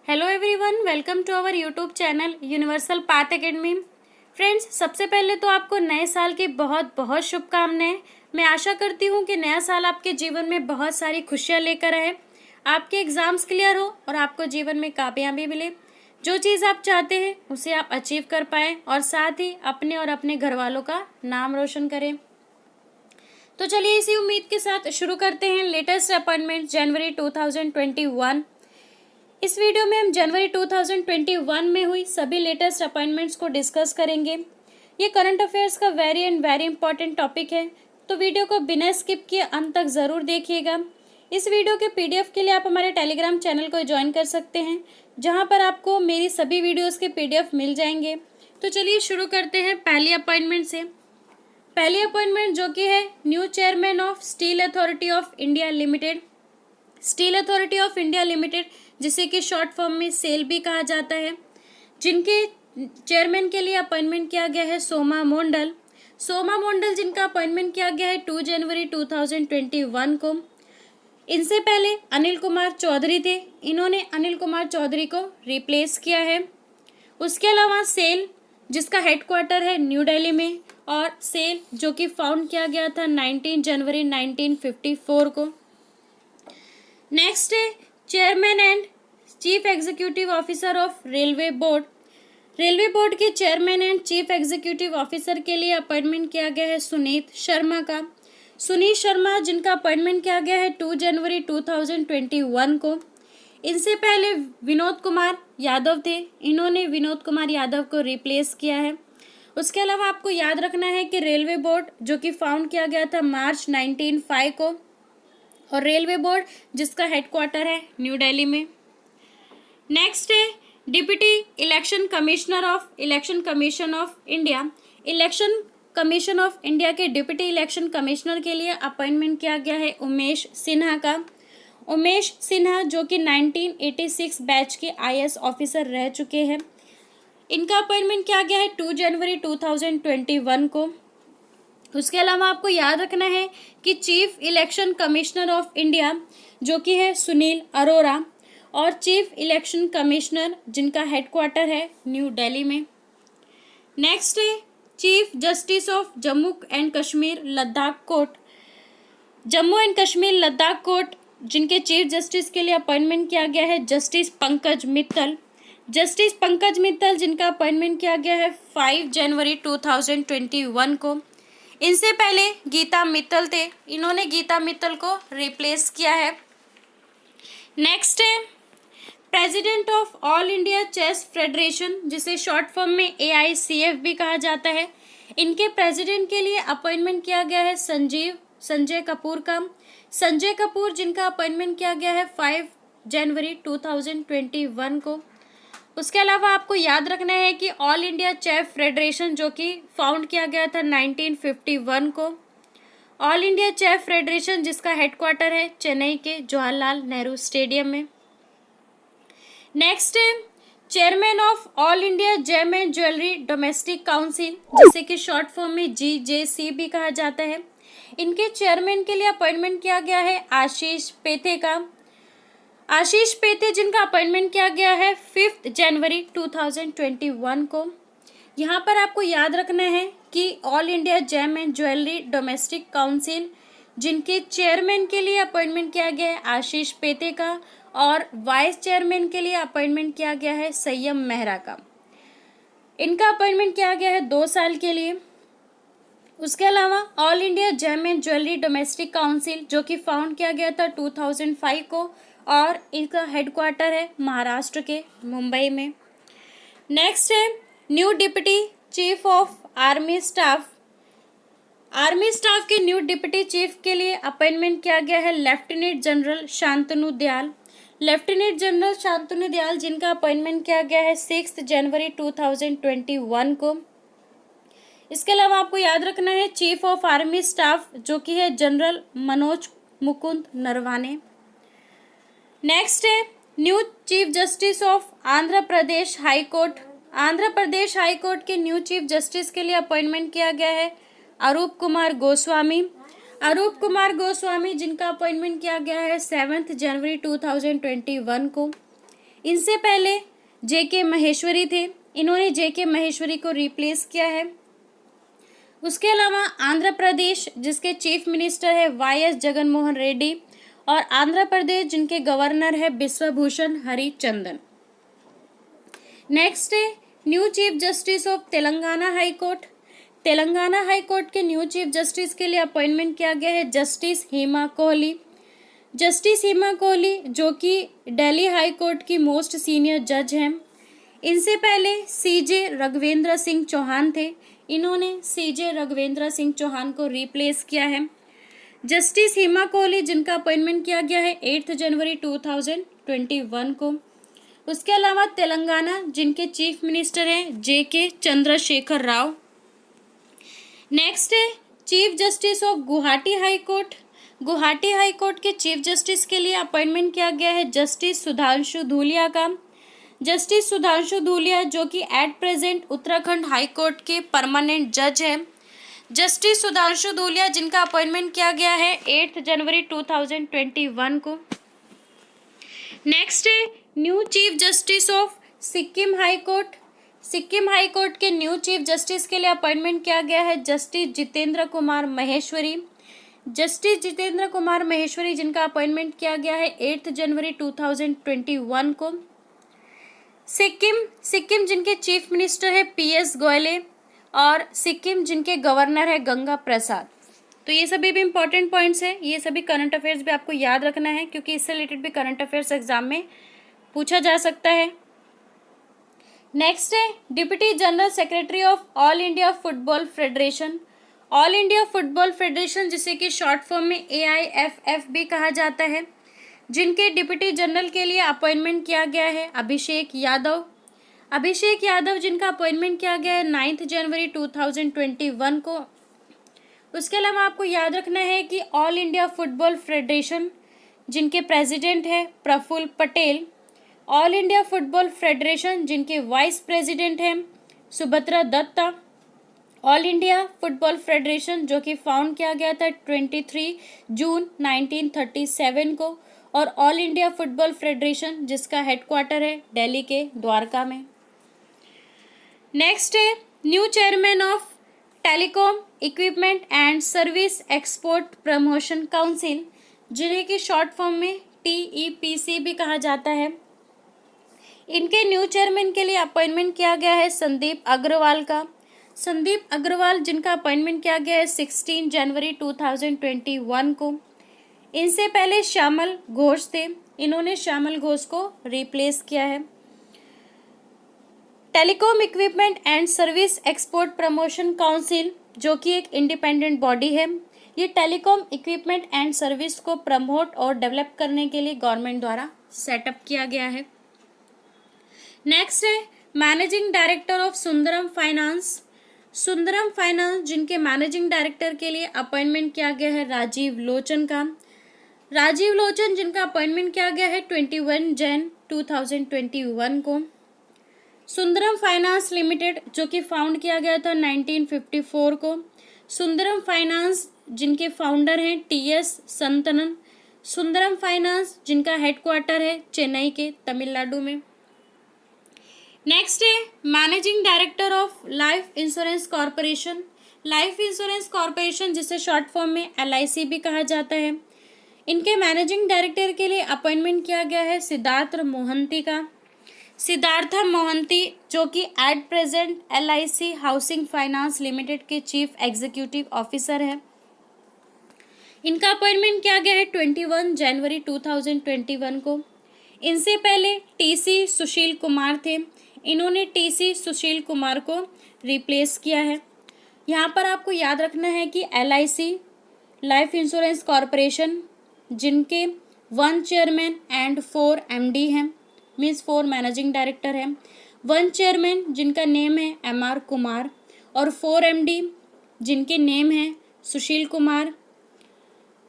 Hello everyone, welcome to our YouTube channel universal path academy. Friends, सबसे पहले तो आपको नए साल की बहुत बहुत शुभकामनाएं। मैं आशा करती हूँ कि नया साल आपके जीवन में बहुत सारी खुशियाँ लेकर आए, आपके एग्ज़ाम्स क्लियर हो और आपको जीवन में कामयाबी मिले। जो चीज़ आप चाहते हैं उसे आप अचीव कर पाएँ और साथ ही अपने और अपने घर वालों का नाम रोशन करें। तो चलिए इसी उम्मीद के साथ शुरू करते हैं लेटेस्ट अपॉइंटमेंट जनवरी 2021। इस वीडियो में हम जनवरी 2021 में हुई सभी लेटेस्ट अपॉइंटमेंट्स को डिस्कस करेंगे। ये करंट अफेयर्स का वेरी इंपॉर्टेंट टॉपिक है, तो वीडियो को बिना स्किप किए अंत तक ज़रूर देखिएगा। इस वीडियो के पीडीएफ के लिए आप हमारे टेलीग्राम चैनल को ज्वाइन कर सकते हैं, जहां पर आपको मेरी सभी वीडियोस के पीडीएफ मिल जाएंगे। तो चलिए शुरू करते हैं पहली अपॉइंटमेंट से। पहली अपॉइंटमेंट जो कि है new chairman of steel authority of India limited. Steel authority of India limited, जिसे कि शॉर्ट फॉर्म में सेल भी कहा जाता है, जिनके चेयरमैन के लिए अपॉइंटमेंट किया गया है सोमा मोंडल। सोमा मोंडल जिनका अपॉइंटमेंट किया गया है 2 जनवरी 2021 को। इनसे पहले अनिल कुमार चौधरी थे, इन्होंने अनिल कुमार चौधरी को रिप्लेस किया है। उसके अलावा सेल, जिसका हेडक्वार्टर है न्यू दिल्ली में, और सेल जो कि फाउंड किया गया था 19 जनवरी 1954 को। नेक्स्ट है chairman and chief executive officer of railway board. Railway board के chairman and chief executive officer के लिए अपॉइंटमेंट किया गया है सुनीत शर्मा का। सुनीत शर्मा जिनका अपॉइंटमेंट किया गया है 2 जनवरी 2021 को। इनसे पहले विनोद कुमार यादव थे, इन्होंने विनोद कुमार यादव को रिप्लेस किया है। उसके अलावा आपको याद रखना है कि रेलवे बोर्ड जो कि फाउंड किया गया था मार्च 1905 को, और रेलवे बोर्ड जिसका हेडक्वार्टर है न्यू दिल्ली में। नेक्स्ट है deputy election commissioner of election commission of India. Election commission of India के डिप्टी इलेक्शन कमिश्नर के लिए अपॉइंटमेंट किया गया है उमेश सिन्हा का। उमेश सिन्हा जो कि 1986 बैच के आईएएस ऑफिसर रह चुके हैं, इनका अपॉइंटमेंट किया गया है 2 जनवरी 2021 को। उसके अलावा आपको याद रखना है कि chief election commissioner of India जो कि है सुनील अरोरा, और चीफ इलेक्शन कमिश्नर जिनका हेडक्वार्टर है न्यू दिल्ली में। नेक्स्ट है chief justice of Jammu and Kashmir Ladakh court. Jammu and Kashmir Ladakh court जिनके चीफ जस्टिस के लिए अपॉइंटमेंट किया गया है जस्टिस पंकज मित्तल। जस्टिस पंकज मित्तल जिनका अपॉइंटमेंट किया गया है 5 जनवरी 2021 को। इनसे पहले गीता मित्तल थे, इन्होंने गीता मित्तल को रिप्लेस किया है। नेक्स्ट है president of all India chess federation, जिसे शॉर्ट फॉर्म में AICF भी कहा जाता है। इनके प्रेसिडेंट के लिए अपॉइंटमेंट किया गया है संजय कपूर का। संजय कपूर जिनका अपॉइंटमेंट किया गया है 5 जनवरी 2021 को। उसके अलावा आपको याद रखना है कि ऑल इंडिया चेस फेडरेशन जो कि फाउंड किया गया था 1951 को। ऑल इंडिया चेस फेडरेशन जिसका हेडक्वार्टर है चेन्नई के जवाहरलाल नेहरू स्टेडियम में। नेक्स्ट है chairman of all India gem and jewellery domestic council, जिसे कि शॉर्ट फॉर्म में GJC भी कहा जाता है। इनके चेयरमैन के लिए अपॉइंटमेंट किया गया है आशीष पेथे का। आशीष पेथे जिनका अपॉइंटमेंट किया गया है 5 जनवरी 2021 को। यहाँ पर आपको याद रखना है कि all India gem and jewellery domestic council जिनके चेयरमैन के लिए अपॉइंटमेंट किया गया है आशीष पेथे का, और वाइस चेयरमैन के लिए अपॉइंटमेंट किया गया है संयम मेहरा का। इनका अपॉइंटमेंट किया गया है 2 साल के लिए। उसके अलावा all India gem and jewellery domestic council जो कि फाउंड किया गया था 2005 को, और इनका हेडक्वार्टर है महाराष्ट्र के मुंबई में। नेक्स्ट है new deputy chief of army staff. Army staff के न्यू डिप्टी चीफ के लिए अपॉइंटमेंट किया गया है lieutenant general Shantanu Dayal. Lieutenant general Shantanu Dayal जिनका अपॉइंटमेंट किया गया है 6 जनवरी 2021 को। इसके अलावा आपको याद रखना है चीफ ऑफ आर्मी स्टाफ जो कि है जनरल मनोज मुकुंद नरवाने। नेक्स्ट है new chief justice of Andhra Pradesh high court. Andhra Pradesh high court के न्यू चीफ जस्टिस के लिए अपॉइंटमेंट किया गया है अरूप कुमार गोस्वामी। अरूप कुमार गोस्वामी जिनका अपॉइंटमेंट किया गया है 7 जनवरी 2021 को। इनसे पहले J.K. महेश्वरी थे, इन्होंने J.K. महेश्वरी को रिप्लेस किया है। उसके अलावा आंध्र प्रदेश जिसके चीफ मिनिस्टर है वाई.एस. जगन मोहन रेड्डी, और आंध्र प्रदेश जिनके गवर्नर है बिश्वभूषण हरिचंदन। नेक्स्ट है new chief justice of Telangana high court. Telangana high court के न्यू चीफ जस्टिस के लिए अपॉइंटमेंट किया गया है जस्टिस हेमा कोहली। जस्टिस हेमा कोहली जो कि दिल्ली हाई कोर्ट की मोस्ट सीनियर जज हैं। इनसे पहले सीजे राघवेंद्र सिंह चौहान थे, इन्होंने सीजे राघवेंद्र सिंह चौहान को रिप्लेस किया है। जस्टिस हेमा कोहली जिनका अपॉइंटमेंट किया गया है 8 जनवरी 2021 को। उसके अलावा तेलंगाना जिनके चीफ मिनिस्टर हैं J.K. चंद्रशेखर राव। नेक्स्ट है chief justice of Guwahati high court. Guwahati high court के चीफ जस्टिस के लिए अपॉइंटमेंट किया गया है जस्टिस सुधांशु धूलिया का। जस्टिस सुधांशु धूलिया जो कि at present Uttarakhand high court के परमानेंट जज हैं। जस्टिस सुधांशु धूलिया जिनका अपॉइंटमेंट किया गया है 8 जनवरी 2021 को। नेक्स्ट है new chief justice of Sikkim high court. Sikkim high court के न्यू चीफ जस्टिस के लिए अपॉइंटमेंट किया गया है जस्टिस जितेंद्र कुमार महेश्वरी। जस्टिस जितेंद्र कुमार महेश्वरी जिनका अपॉइंटमेंट किया गया है 8 जनवरी 2021 को। सिक्किम जिनके चीफ मिनिस्टर है PS गोयले, और सिक्किम जिनके गवर्नर है गंगा प्रसाद। तो ये सभी भी इंपॉर्टेंट पॉइंट्स हैं, ये सभी करंट अफेयर्स भी आपको याद रखना है क्योंकि इससे रिलेटेड भी करंट अफेयर्स एग्जाम में पूछा जा सकता है। नेक्स्ट है deputy general secretary of all India football federation. All India football federation जिसे कि शॉर्ट फॉर्म में AIFF भी कहा जाता है, जिनके डिप्टी जनरल के लिए अपॉइंटमेंट किया गया है अभिषेक यादव। अभिषेक यादव जिनका अपॉइंटमेंट किया गया है 9 जनवरी 2021 को। उसके अलावा आपको याद रखना है कि ऑल इंडिया फुटबॉल फेडरेशन जिनके प्रेसिडेंट है Praful Patel. All India football federation जिनके वाइस प्रेसिडेंट हैं Subhadra Datta. All India football federation जो कि फाउंड किया गया था 23 जून 1937 को, और ऑल इंडिया फुटबॉल फेडरेशन जिसका हेडक्वार्टर है दिल्ली के द्वारका में। नेक्स्ट है new chairman of telecom equipment and service export promotion council जिन्हें कि शॉर्ट फॉर्म में TEPC भी कहा जाता है। इनके न्यू चेयरमैन के लिए अपॉइंटमेंट किया गया है संदीप अग्रवाल का। संदीप अग्रवाल जिनका अपॉइंटमेंट किया गया है 16 जनवरी 2021 को। इनसे पहले श्यामल घोष थे, इन्होंने श्यामल घोष को रिप्लेस किया है। Telecom equipment and service export promotion council जो कि एक इंडिपेंडेंट बॉडी है, ये टेलीकॉम इक्विपमेंट एंड सर्विस को प्रमोट और डेवलप करने के लिए गवर्नमेंट द्वारा सेटअप किया गया है। नेक्स्ट है managing director of Sundaram finance. Sundaram finance जिनके मैनेजिंग डायरेक्टर के लिए अपॉइंटमेंट किया गया है राजीव लोचन का। राजीव लोचन जिनका अपॉइंटमेंट किया गया है 21 जन 2021 को। सुंदरम फाइनेंस लिमिटेड जो कि फाउंड किया गया था 1954 को। सुंदरम फाइनेंस जिनके फाउंडर हैं TS संतनन। सुंदरम फाइनेंस जिनका हेडक्वार्टर है चेन्नई के तमिलनाडु में। नेक्स्ट है managing director of life insurance corporation. Life insurance corporation जिसे शॉर्ट फॉर्म में LIC भी कहा जाता है, इनके मैनेजिंग डायरेक्टर के लिए अपॉइंटमेंट किया गया है सिद्धार्थ मोहंती का। सिद्धार्थ मोहंती जो कि at present LIC housing finance limited के चीफ एग्जीक्यूटिव ऑफिसर है। इनका अपॉइंटमेंट किया गया है 21 जनवरी 2021 को। इनसे पहले TC सुशील कुमार थे, इन्होंने TC सुशील कुमार को रिप्लेस किया है। यहाँ पर आपको याद रखना है कि LIC लाइफ इंश्योरेंस कॉरपोरेशन जिनके 1 चेयरमैन एंड 4 MD हैं, मीन्स 4 मैनेजिंग डायरेक्टर हैं। 1 चेयरमैन जिनका नेम है MR कुमार, और 4 MD जिनके नेम हैं सुशील कुमार,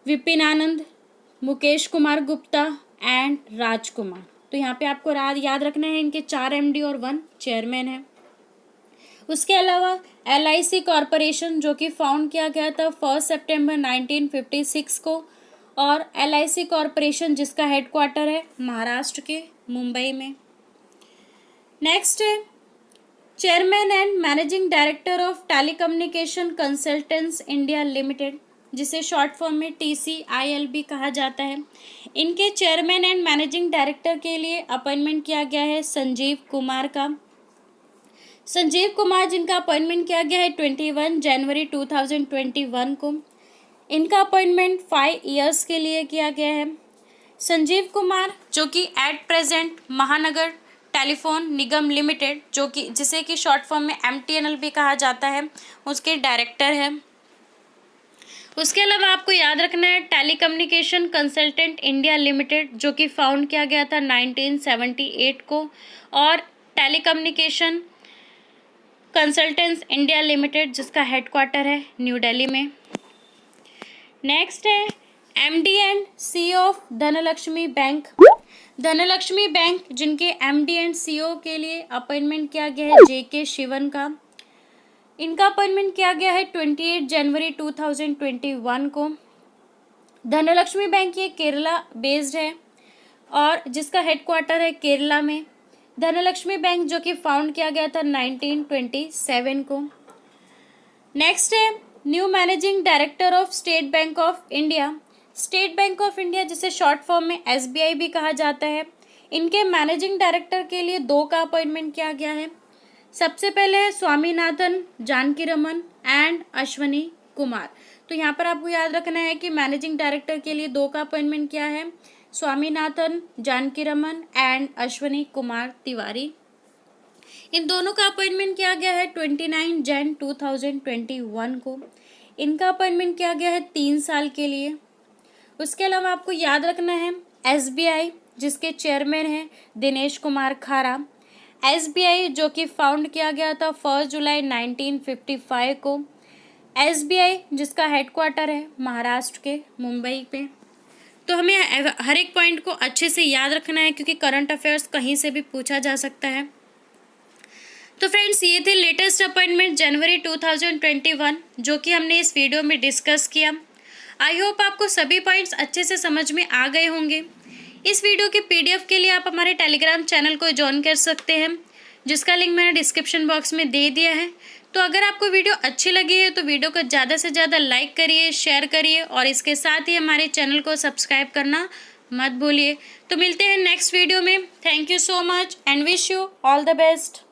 विपिन आनंद, मुकेश कुमार गुप्ता एंड राजकुमार। तो यहाँ पे आपको याद रखना है इनके 4 MD और 1 चेयरमैन है। उसके अलावा LIC कॉरपोरेशन जो कि फाउंड किया गया था 1 सितंबर 1956 को, और LIC कॉरपोरेशन जिसका हेडक्वार्टर है महाराष्ट्र के मुंबई में। नेक्स्ट है chairman and managing director of telecommunication consultants India limited, जिसे शॉर्ट फॉर्म में TCIL भी कहा जाता है। इनके चेयरमैन एंड मैनेजिंग डायरेक्टर के लिए अपॉइंटमेंट किया गया है संजीव कुमार का। संजीव कुमार जिनका अपॉइंटमेंट किया गया है 21 जनवरी 2021 को। इनका अपॉइंटमेंट 5 ईयर्स के लिए किया गया है। संजीव कुमार जो कि एट प्रेजेंट महानगर टेलीफोन निगम लिमिटेड, जो कि जिसे कि शॉर्ट फॉर्म में MTNL भी कहा जाता है, उसके डायरेक्टर है। उसके अलावा आपको याद रखना है टेलीकम्युनिकेशन कंसल्टेंट इंडिया लिमिटेड, जो कि फाउंड किया गया था 1978 को, और टेलीकम्युनिकेशन कंसल्टेंट्स इंडिया लिमिटेड जिसका हेडक्वार्टर है न्यू दिल्ली में। नेक्स्ट है MD and CEO of Dhanlaxmi bank. Dhanlaxmi bank जिनके MD एंड CEO के लिए अपॉइंटमेंट किया गया है JK शिवन का। इनका अपॉइंटमेंट किया गया है 28 जनवरी 2021 को। धनलक्ष्मी बैंक ये केरला बेस्ड है और जिसका हेडक्वार्टर है केरला में। धनलक्ष्मी बैंक जो कि फाउंड किया गया था 1927 को। नेक्स्ट है new managing director of state bank of India. State bank of India जिसे शॉर्ट फॉर्म में SBI भी कहा जाता है, इनके मैनेजिंग डायरेक्टर के लिए 2 का अपॉइंटमेंट किया गया है। सबसे पहले है स्वामीनाथन जानकीरमन एंड अश्वनी कुमार। तो यहाँ पर आपको याद रखना है कि मैनेजिंग डायरेक्टर के लिए 2 का अपॉइंटमेंट किया है, स्वामीनाथन जानकीरमन एंड अश्वनी कुमार तिवारी। इन दोनों का अपॉइंटमेंट किया गया है 29 जन 2021 को। इनका अपॉइंटमेंट किया गया है 3 साल के लिए। उसके अलावा आपको याद रखना है SBI जिसके चेयरमैन हैं दिनेश कुमार खारा। SBI जो कि फाउंड किया गया था 1 जुलाई 1955 को। SBI जिसका हेडक्वार्टर है महाराष्ट्र के मुंबई पे। तो हमें हर एक पॉइंट को अच्छे से याद रखना है क्योंकि करंट अफेयर्स कहीं से भी पूछा जा सकता है। तो फ्रेंड्स ये थे लेटेस्ट अपॉइंटमेंट जनवरी 2021 जो कि हमने इस वीडियो में डिस्कस किया। आई होप आपको सभी पॉइंट्स अच्छे से समझ में आ गए होंगे। इस वीडियो के PDF के लिए आप हमारे टेलीग्राम चैनल को ज्वाइन कर सकते हैं जिसका लिंक मैंने डिस्क्रिप्शन बॉक्स में दे दिया है। तो अगर आपको वीडियो अच्छी लगी है तो वीडियो को ज़्यादा से ज़्यादा लाइक करिए, शेयर करिए और इसके साथ ही हमारे चैनल को सब्सक्राइब करना मत भूलिए। तो मिलते हैं नेक्स्ट वीडियो में। Thank you so much and wish you all the best.